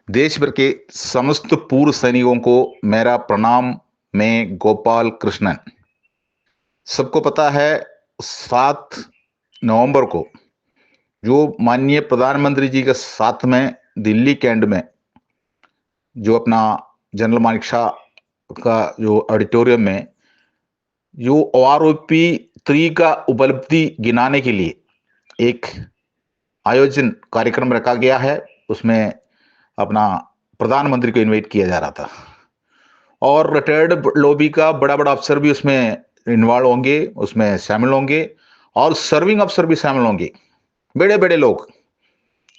देश भर के समस्त पूर्व सैनिकों को मेरा प्रणाम। मैं गोपाल कृष्णन। सबको पता है 7 नवंबर को जो माननीय प्रधानमंत्री जी के साथ में दिल्ली कैंट में जो अपना जनरल मानेक शाह का जो ऑडिटोरियम में जो OROP 3 का उपलब्धि गिनाने के लिए एक आयोजन कार्यक्रम रखा गया है। उसमें अपना प्रधानमंत्री को इनवाइट किया जा रहा था और रिटायर्ड लॉबी का बड़ा बड़ा अफसर भी उसमें इन्वॉल्व होंगे, उसमें शामिल होंगे और सर्विंग अफसर भी शामिल होंगे। बड़े बड़े लोग,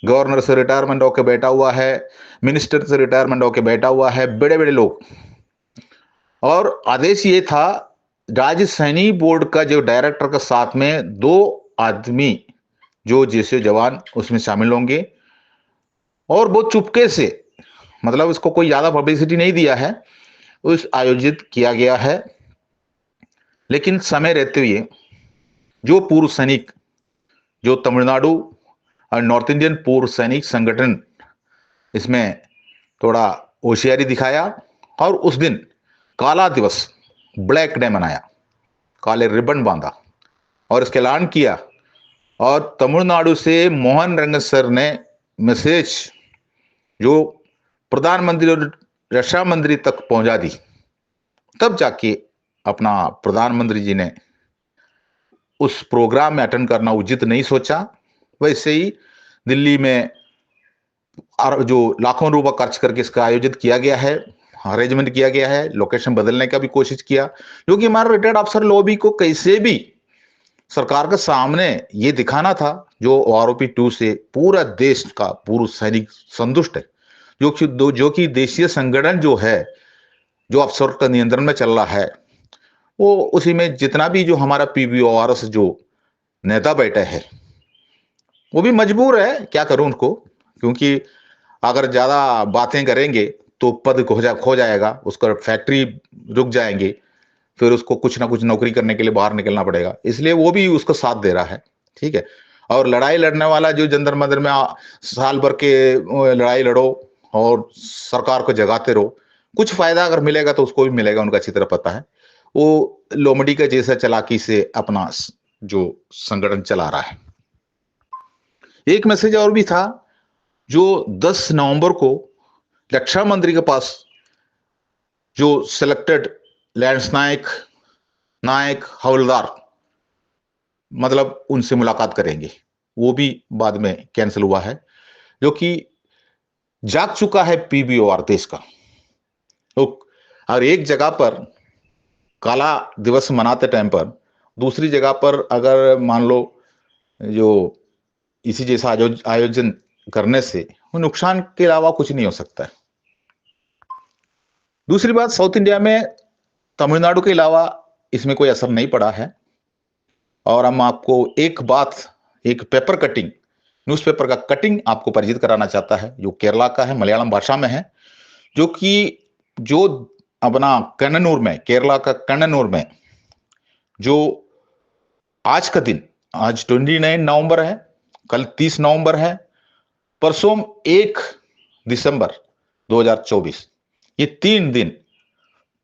गवर्नर से रिटायरमेंट होकर बैठा हुआ है, मिनिस्टर से रिटायरमेंट होकर बैठा हुआ है, बड़े बड़े लोग। और आदेश ये था, राज्य सैनिक बोर्ड का जो डायरेक्टर के साथ में 2 आदमी जो जैसे जवान उसमें शामिल होंगे और बहुत चुपके से, मतलब उसको कोई ज्यादा पब्लिसिटी नहीं दिया है, उस आयोजित किया गया है। लेकिन समय रहते हुए जो पूर्व सैनिक, जो तमिलनाडु और नॉर्थ इंडियन पूर्व सैनिक संगठन इसमें थोड़ा होशियारी दिखाया और उस दिन काला दिवस, ब्लैक डे मनाया, काले रिबन बांधा और इसका ऐलान किया। और तमिलनाडु से मोहन रंगन सर ने मैसेज जो प्रधानमंत्री और रक्षा मंत्री तक पहुंचा दी। तब जाके अपना प्रधानमंत्री जी ने उस प्रोग्राम में अटेंड करना उचित नहीं सोचा। वैसे ही दिल्ली में जो लाखों रुपए खर्च करके इसका आयोजित किया गया है, अरेंजमेंट किया गया है, लोकेशन बदलने का भी कोशिश किया, क्योंकि हमारा रिटायर्ड अफसर लॉबी को कैसे भी सरकार के सामने ये दिखाना था जो OROP 2 से पूरा देश का पूर्व सैनिक संतुष्ट है, जो कि देशीय संगठन जो है, जो अफसर का नियंत्रण में चल रहा है, वो उसी में जितना भी जो हमारा PBORS जो नेता बैठे हैं वो भी मजबूर है, क्या करूं उनको, क्योंकि अगर ज्यादा बातें करेंगे तो पद खो जाएगा, उसका फैक्ट्री रुक जाएंगे, फिर उसको कुछ ना कुछ नौकरी करने के लिए बाहर निकलना पड़ेगा, इसलिए वो भी उसको साथ दे रहा है। ठीक है। और लड़ाई लड़ने वाला जो जंतर मंतर में साल भर के लड़ाई लड़ो और सरकार को जगाते रहो, कुछ फायदा अगर मिलेगा तो उसको भी मिलेगा, उनका अच्छी तरह पता है। वो लोमड़ी का जैसा चालाकी से अपना जो संगठन चला रहा है। एक मैसेज और भी था जो 10 नवंबर को रक्षा मंत्री के पास जो सिलेक्टेड लैंस नायक हवलदार, मतलब उनसे मुलाकात करेंगे, वो भी बाद में कैंसिल हुआ है, जो कि जाग चुका है PBOR देश का। तो और एक जगह पर काला दिवस मनाते टाइम पर दूसरी जगह पर अगर मान लो जो इसी जैसा आयोजन करने से नुकसान के अलावा कुछ नहीं हो सकता है। दूसरी बात, साउथ इंडिया में तमिलनाडु के अलावा इसमें कोई असर नहीं पड़ा है। और हम आपको एक पेपर कटिंग, न्यूज़पेपर का कटिंग आपको परिचित कराना चाहता है, जो केरला का है, मलयालम भाषा में है, जो अपना कन्नूर में, केरला का कन्नूर में जो आज का दिन, आज 29 नवंबर है, कल 30 नवंबर है, परसों 1 दिसंबर 2024, ये 3 दिन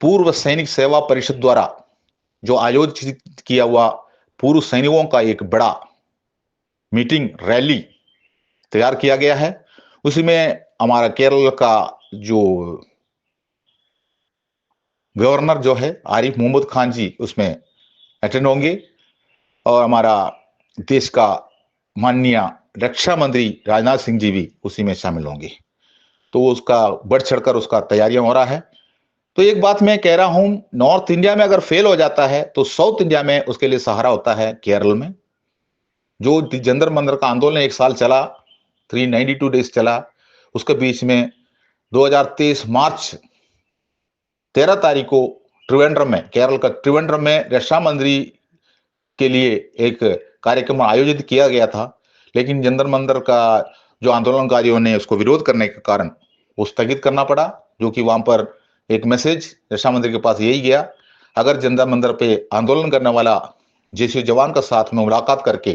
पूर्व सैनिक सेवा परिषद द्वारा जो आयोजित किया हुआ पूर्व सैनिकों का एक बड़ा मीटिंग रैली तैयार किया गया है। उसी में हमारा केरल का जो गवर्नर जो है आरिफ मोहम्मद खान जी उसमें अटेंड होंगे और हमारा देश का माननीय रक्षा मंत्री राजनाथ सिंह जी भी उसी में शामिल होंगे। तो उसका बढ़ चढ़कर उसका तैयारियां हो रहा है। तो एक बात मैं कह रहा हूं, नॉर्थ इंडिया में अगर फेल हो जाता है तो साउथ इंडिया में उसके लिए सहारा होता है केरल में। जो जंतर मंतर का आंदोलन 1 साल चला, 392 डेज चला, उसके बीच में 2023 मार्च 13 तारीख को त्रिवेंद्रम में, केरल का त्रिवेंद्रम में रक्षा मंत्री के लिए एक कार्यक्रम आयोजित किया गया था, लेकिन जंतर मंतर का जो आंदोलनकारियों ने उसको विरोध करने के कारण वो स्थगित करना पड़ा। जो कि वहां पर एक मैसेज रक्षा मंत्री के पास यही गया, अगर जंतर मंतर पे आंदोलन करने वाला जैसे जवान का साथ में मुलाकात करके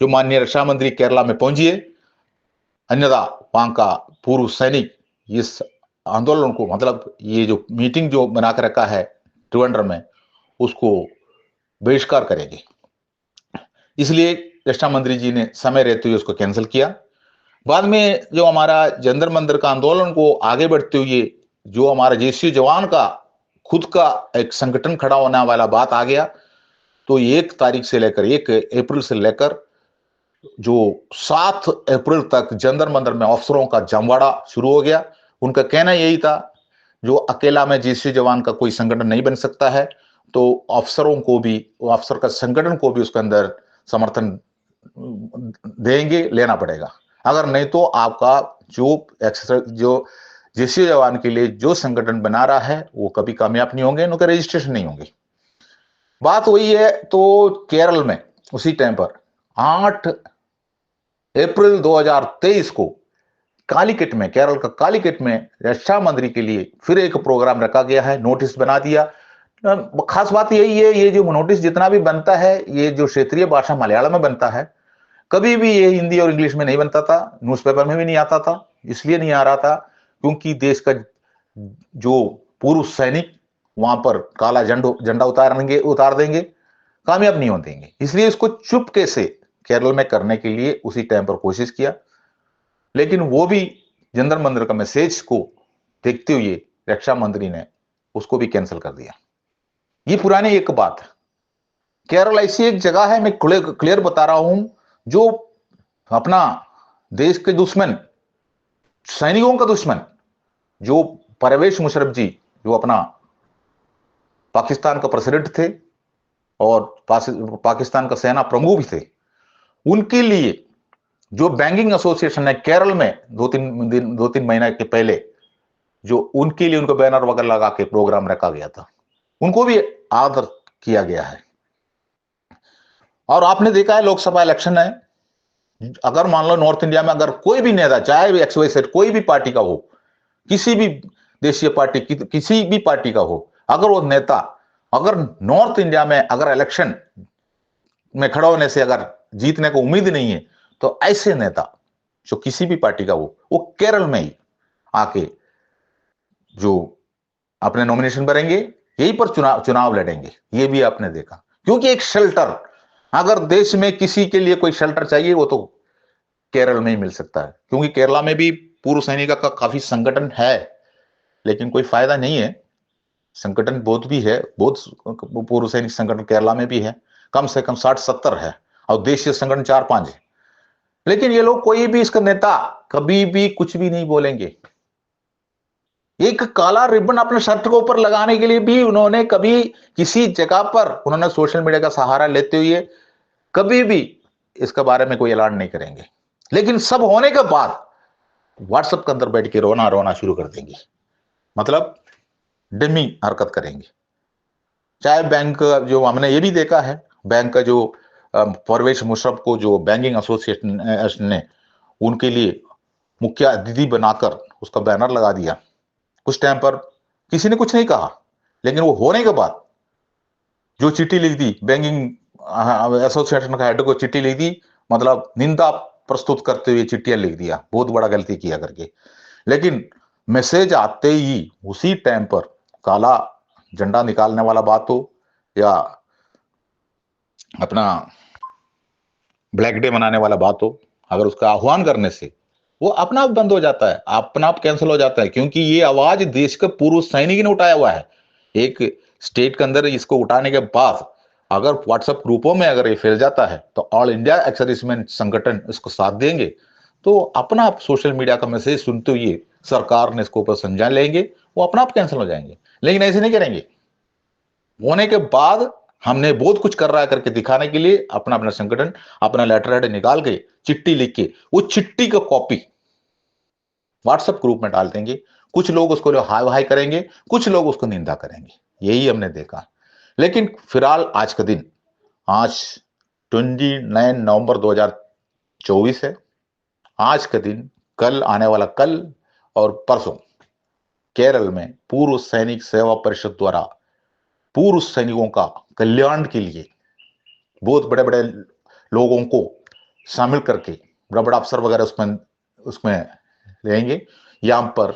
जो माननीय रक्षा मंत्री केरला में पहुंचिए, अन्यथा वहां का पूर्व सैनिक इस आंदोलन को, मतलब ये जो मीटिंग जो बना के रखा है त्रिवेंद्रम में, उसको बहिष्कार करेंगे। इसलिए रक्षा मंत्री जी ने समय रहते हुए उसको कैंसिल किया। बाद में जो हमारा जंतर मंतर का आंदोलन को आगे बढ़ते हुए जो हमारा जेसीयू जवान का खुद का एक संगठन खड़ा होने वाला बात आ गया, तो 1 तारीख से लेकर 1 अप्रैल से लेकर जो 7 अप्रैल तक जंतर मंतर में अफसरों का जमवाड़ा शुरू हो गया। उनका कहना यही था, जो अकेला में जेसीयू जवान का कोई संगठन नहीं बन सकता है, तो अफसरों को भी, अफसर का संगठन को भी उसके अंदर समर्थन देंगे, लेना पड़ेगा। अगर नहीं तो आपका जो जेसीयू जवान के लिए जो संगठन बना रहा है वो कभी कामयाब नहीं होंगे, उनका रजिस्ट्रेशन नहीं होंगे। बात वही है। तो केरल में उसी टाइम पर 8 अप्रैल 2023 को कालीकट में, केरल का कालीकट में रक्षा मंत्री के लिए फिर एक प्रोग्राम रखा गया है, नोटिस बना दिया। खास बात यही है, ये जो नोटिस जितना भी बनता है, ये जो क्षेत्रीय भाषा मलयालम में बनता है, कभी भी ये हिंदी और इंग्लिश में नहीं बनता था, न्यूज़पेपर में भी नहीं आता था। इसलिए नहीं आ रहा था क्योंकि देश का जो पूर्व सैनिक वहां पर काला झंडा उतार देंगे, कामयाब नहीं हो देंगे। इसलिए इसको चुपके से केरल में करने के लिए उसी टाइम पर कोशिश किया, लेकिन वो भी जंतर मंतर का मैसेज को देखते हुए रक्षा मंत्री ने उसको भी कैंसिल कर दिया। ये पुरानी एक बात है। केरल ऐसी एक जगह है, मैं क्लियर बता रहा हूं, जो अपना देश के दुश्मन, सैनिकों का दुश्मन, जो परवेज मुशर्रफ जी, जो अपना पाकिस्तान का प्रेसिडेंट थे और पाकिस्तान का सेना प्रमुख भी थे, उनके लिए जो बैंकिंग एसोसिएशन है केरल में 2-3 महीने के पहले, जो उनके लिए उनका बैनर वगैरह लगा के प्रोग्राम रखा गया था, उनको भी आदर किया गया है। और आपने देखा है लोकसभा इलेक्शन है, अगर मान लो नॉर्थ इंडिया में अगर कोई भी नेता, चाहे भी XYZ कोई भी पार्टी का हो, किसी भी देशीय पार्टी किसी भी पार्टी का हो, अगर वो नेता अगर नॉर्थ इंडिया में अगर इलेक्शन में खड़ा होने से अगर जीतने को उम्मीद नहीं है, तो ऐसे नेता जो किसी भी पार्टी का हो, वो केरल में ही आके जो अपने नॉमिनेशन भरेंगे, यहीं पर चुनाव लड़ेंगे। ये भी आपने देखा, क्योंकि एक शेल्टर, अगर देश में किसी के लिए कोई शेल्टर चाहिए वो तो केरल में ही मिल सकता है। क्योंकि केरला में भी पूर्व सैनिक का काफी संगठन है, लेकिन कोई फायदा नहीं है। संगठन बहुत भी है, बहुत पूर्व सैनिक संगठन केरला में भी है, कम से कम 60-70 है, और देशीय संगठन 4-5 है। लेकिन ये लोग, कोई भी इसका नेता कभी भी कुछ भी नहीं बोलेंगे। एक काला रिबन अपने शर्ट के ऊपर लगाने के लिए भी उन्होंने कभी किसी जगह पर उन्होंने सोशल मीडिया का सहारा लेते हुए कभी भी इसके बारे में कोई ऐलान नहीं करेंगे। लेकिन सब होने के बाद व्हाट्सएप के अंदर बैठ के रोना शुरू कर देंगे, मतलब डमी हरकत करेंगे। चाहे बैंक, जो हमने ये भी देखा है, बैंक का जो परवेज मुशर्रफ को जो बैंकिंग एसोसिएशन ने उनके लिए मुख्य अतिथि बनाकर उसका बैनर लगा दिया। कुछ टाइम पर किसी ने कुछ नहीं कहा, लेकिन वो होने के बाद जो चिट्ठी लिख दी, बैंकिंग एसोसिएशन का हेड को चिट्ठी लिख दी, मतलब निंदा प्रस्तुत करते हुए चिट्ठियां लिख दिया, बहुत बड़ा गलती किया करके। लेकिन मैसेज आते ही उसी टाइम पर काला झंडा निकालने वाला बात हो या अपना ब्लैक डे मनाने वाला बात हो, अगर उसका आह्वान करने से वो अपना आप बंद हो जाता है, अपना आप कैंसिल हो जाता है। क्योंकि ये आवाज देश के पूर्व सैनिक ने उठाया हुआ है। एक स्टेट के अंदर इसको उठाने के बाद अगर व्हाट्सएप ग्रुपों में अगर ये फैल जाता है, तो ऑल इंडिया एक्स सर्विसमैन संगठन इसको साथ देंगे, तो अपना आप सोशल मीडिया का मैसेज सुनते हुए सरकार ने इसको ऊपर संज्ञान लेंगे, वो अपना आप कैंसिल हो जाएंगे। लेकिन ऐसे नहीं करेंगे। होने के बाद हमने बहुत कुछ कर रहा है करके दिखाने के लिए अपना अपना संगठन, अपना लेटर हेड निकाल के चिट्ठी लिख के वो चिट्ठी का कॉपी व्हाट्सएप ग्रुप में डाल देंगे। कुछ लोग उसको हाय हाय करेंगे, कुछ लोग उसको निंदा करेंगे। यही हमने देखा। लेकिन फिलहाल आज का दिन, आज 29 नवंबर 2024 है। आज का दिन, कल आने वाला कल और परसों केरल में पूर्व सैनिक सेवा परिषद द्वारा पूर्व सैनिकों का कल्याण के लिए बहुत बड़े बड़े लोगों को शामिल करके बड़ा बड़ा अफसर वगैरह उसमें रहेंगे। यहाँ पर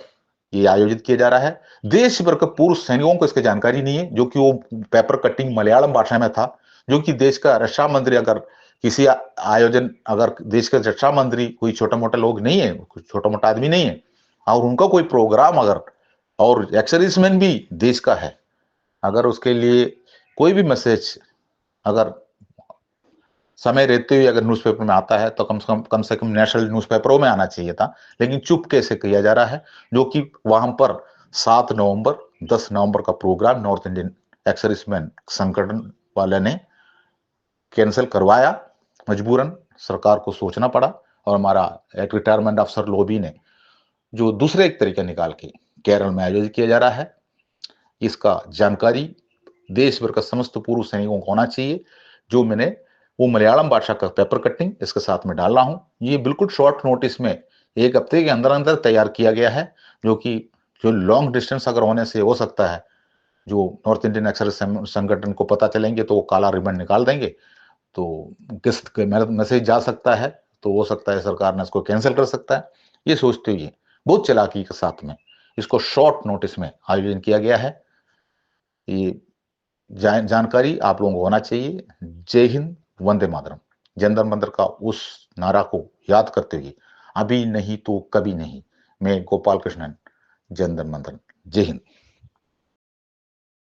ये आयोजित किया जा रहा है। देश भर के पूर्व सैनिकों को इसकी जानकारी नहीं है, जो कि वो पेपर कटिंग मलयालम भाषा में था, जो कि देश का रक्षा मंत्री अगर किसी आयोजन, अगर देश का रक्षा मंत्री कोई छोटा मोटा लोग नहीं है, छोटा मोटा आदमी नहीं है, और उनका कोई प्रोग्राम अगर, और एक्स-सर्विसमैन भी देश का है, अगर उसके लिए कोई भी मैसेज अगर समय रहते हुए अगर न्यूज़पेपर में आता है तो कम से कम नेशनल न्यूज़पेपरों में आना चाहिए था, लेकिन चुप कैसे किया जा रहा है, जो कि वहां पर 7 नवंबर 10 नवंबर का प्रोग्राम नॉर्थ इंडियन एक्स-सर्विसमैन संगठन वाले ने कैंसिल करवाया। मजबूरन सरकार को सोचना पड़ा, और हमारा एक रिटायरमेंट अफसर लॉबी ने जो दूसरे एक तरीका निकाल के केरल में आयोजित किया जा रहा है, इसका जानकारी देश भर का समस्त पूर्व सैनिकों को होना चाहिए। जो मैंने वो मलयालम भाषा का पेपर कटिंग इसके साथ में डाल रहा हूं, ये बिल्कुल शॉर्ट नोटिस में 1 हफ्ते के अंदर अंदर तैयार किया गया है, जो कि जो लॉन्ग डिस्टेंस अगर होने से हो सकता है, जो नॉर्थ इंडियन एक्स-सर्विस संगठन को पता चलेंगे तो वो काला रिबन निकाल देंगे, तो किस मैसेज जा सकता है, तो हो सकता है सरकार ने इसको कैंसिल कर सकता है। ये सोचते हुए बहुत चालाकी के साथ में इसको शॉर्ट नोटिस में आयोजन किया गया है। ये जानकारी आप लोगों को होना चाहिए। जय हिंद, वंदे मातरम। जंतर मंतर का उस नारा को याद करते हुए, अभी नहीं तो कभी नहीं, मैं गोपाल कृष्णन, जंतर मंतर। जय हिंद।